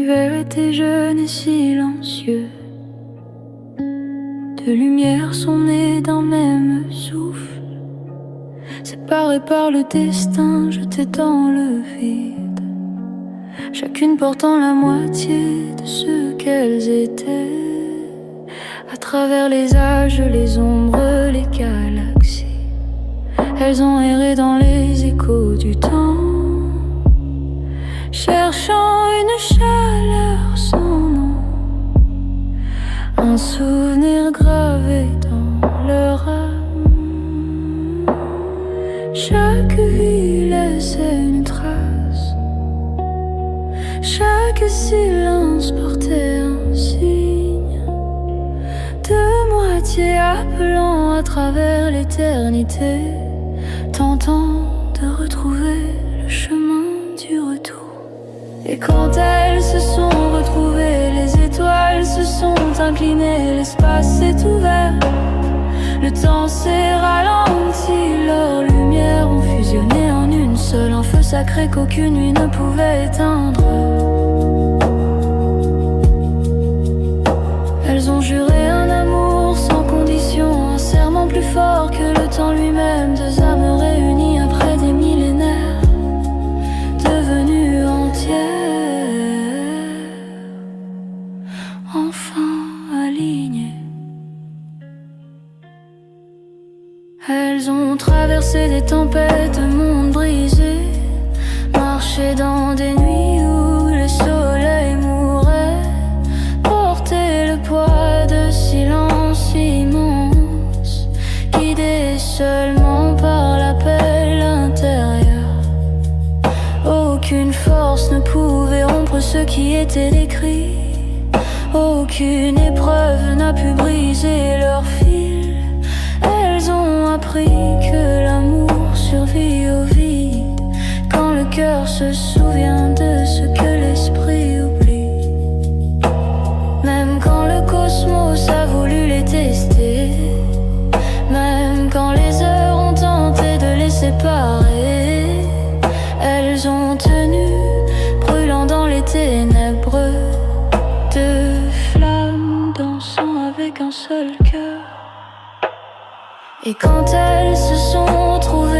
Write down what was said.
l'univers était jeune et silencieux. Deux lumières sont nées d'un même souffle, séparées par le destin, jetées dans le vide, chacune portant la moitié de ce qu'elles étaient. À travers les âges, les ombres, les galaxies, elles ont erré dans les échos du temps, cherchant une chaleur sans nom, un souvenir gravé dans leur âme. Chaque vie laissait une trace, chaque silence portait un signe, deux moitiés appelant à travers l'éternité, tentant de retrouver le chemin du retour. Et quand elles se sont retrouvées, les étoiles se sont inclinées, l'espace s'est ouvert, le temps s'est ralenti, leurs lumières ont fusionné en une seule, un feu sacré qu'aucune nuit ne pouvait éteindre. Elles ont juré un amour sans condition, un serment plus fort que le temps lui-même, deux âmes réunies après des millénaires, devenues entières, enfin alignées. Elles ont traversé des tempêtes, mondes brisés, marché dans des nuits où le soleil mourait, porté le poids de silence immense, guidé seulement par l'appel intérieur. Aucune force ne pouvait rompre ce qui était décrit, aucune épreuve n'a pu briser leur fil. Elles ont appris que l'amour survit au vide, quand le cœur se souvient de ce que l'esprit oublie. Même quand le cosmos a voulu les tester, même quand les heures ont tenté de les séparer, elles ont tenu, brûlant dans les ténèbres, deux flammes dansant avec un seul cœur. Et quand elles se sont trouvées